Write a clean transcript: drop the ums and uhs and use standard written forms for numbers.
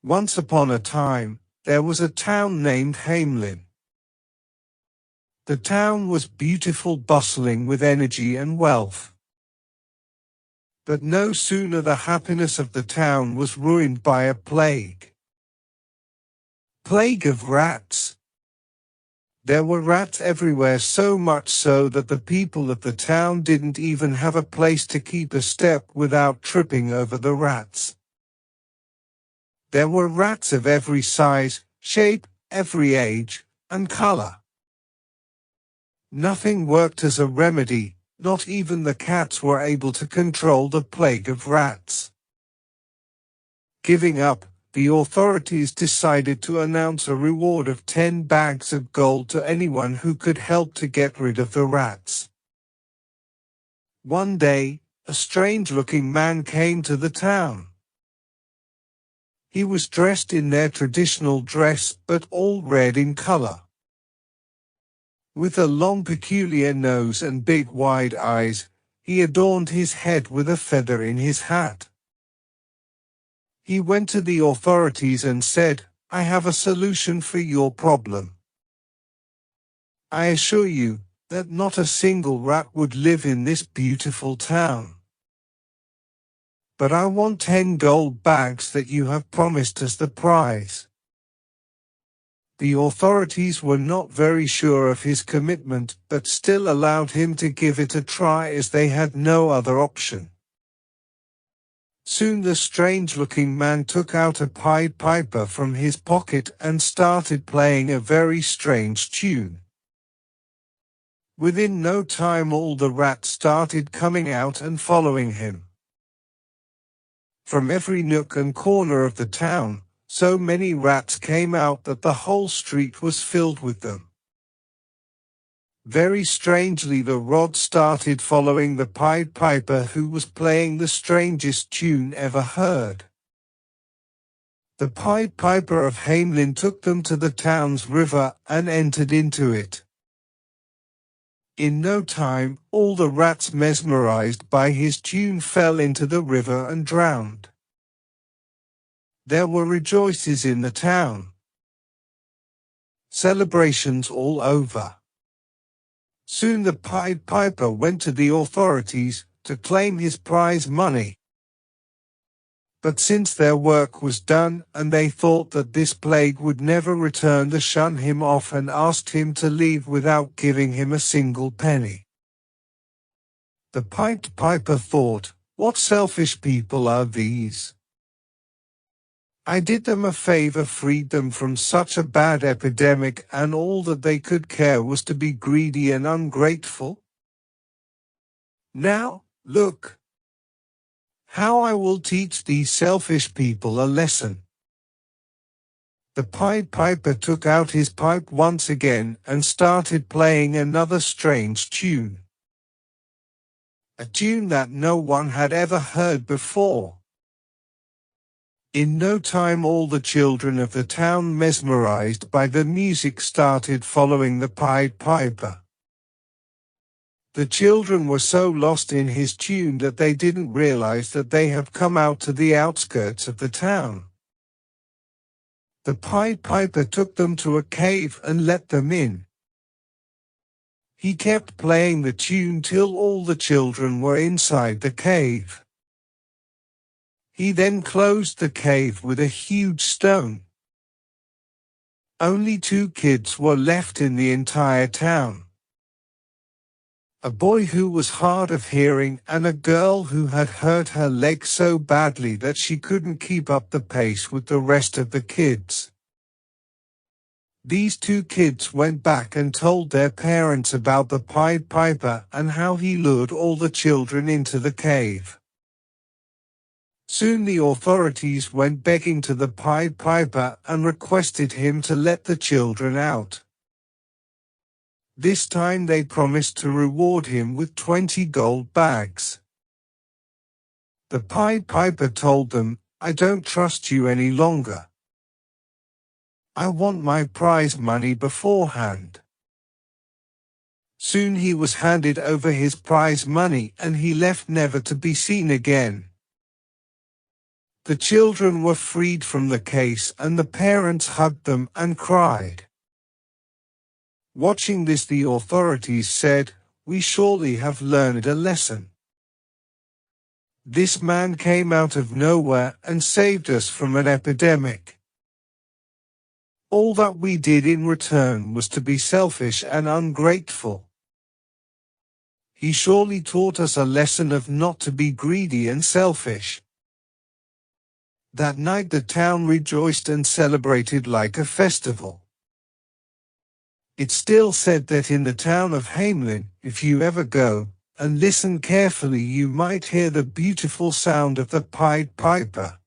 Once upon a time, there was a town named Hamilen. The town was beautiful, bustling with energy and wealth. But no sooner the happiness of the town was ruined by a plague. Plague of rats. There were rats everywhere, so much so that the people of the town didn't even have a place to keep a step without tripping over the rats. There were rats of every size, shape, every age, and color. Nothing worked as a remedy, not even the cats were able to control the plague of rats. Giving up, the authorities decided to announce a reward of 10 bags of gold to anyone who could help to get rid of the rats. One day, a strange-looking man came to the town. He was dressed in their traditional dress, but all red in color. With a long peculiar nose and big wide eyes, he adorned his head with a feather in his hat. He went to the authorities and said, "I have a solution for your problem. I assure you that not a single rat would live in this beautiful town. But I want 10 gold bags that you have promised as the prize." The authorities were not very sure of his commitment, but still allowed him to give it a try as they had no other option. Soon the strange-looking man took out a Pied Piper from his pocket and started playing a very strange tune. Within no time all the rats started coming out and following him. From every nook and corner of the town, so many rats came out that the whole street was filled with them. Very strangely, the rod started following the Pied Piper, who was playing the strangest tune ever heard. The Pied Piper of Hamilen took them to the town's river and entered into it. In no time, all the rats, mesmerized by his tune, fell into the river and drowned. There were rejoices in the town. Celebrations all over. Soon the Pied Piper went to the authorities to claim his prize money. But since their work was done and they thought that this plague would never return, they shunned him off and asked him to leave without giving him a single penny. The Pied Piper thought, "What selfish people are these? I did them a favor, freed them from such a bad epidemic, and all that they could care was to be greedy and ungrateful. Now, look how I will teach these selfish people a lesson." The Pied Piper took out his pipe once again and started playing another strange tune. A tune that no one had ever heard before. In no time all the children of the town, mesmerized by the music, started following the Pied Piper. The children were so lost in his tune that they didn't realize that they had come out to the outskirts of the town. The Pied Piper took them to a cave and let them in. He kept playing the tune till all the children were inside the cave. He then closed the cave with a huge stone. Only 2 kids were left in the entire town. A boy who was hard of hearing and a girl who had hurt her leg so badly that she couldn't keep up the pace with the rest of the kids. These 2 kids went back and told their parents about the Pied Piper and how he lured all the children into the cave. Soon the authorities went begging to the Pied Piper and requested him to let the children out. This time they promised to reward him with 20 gold bags. The Pied Piper told them, "I don't trust you any longer. I want my prize money beforehand." Soon he was handed over his prize money and he left, never to be seen again. The children were freed from the case and the parents hugged them and cried. Watching this, the authorities said, "We surely have learned a lesson. This man came out of nowhere and saved us from an epidemic. All that we did in return was to be selfish and ungrateful. He surely taught us a lesson of not to be greedy and selfish." That night the town rejoiced and celebrated like a festival. It's still said that in the town of Hamilen, if you ever go and listen carefully, you might hear the beautiful sound of the Pied Piper.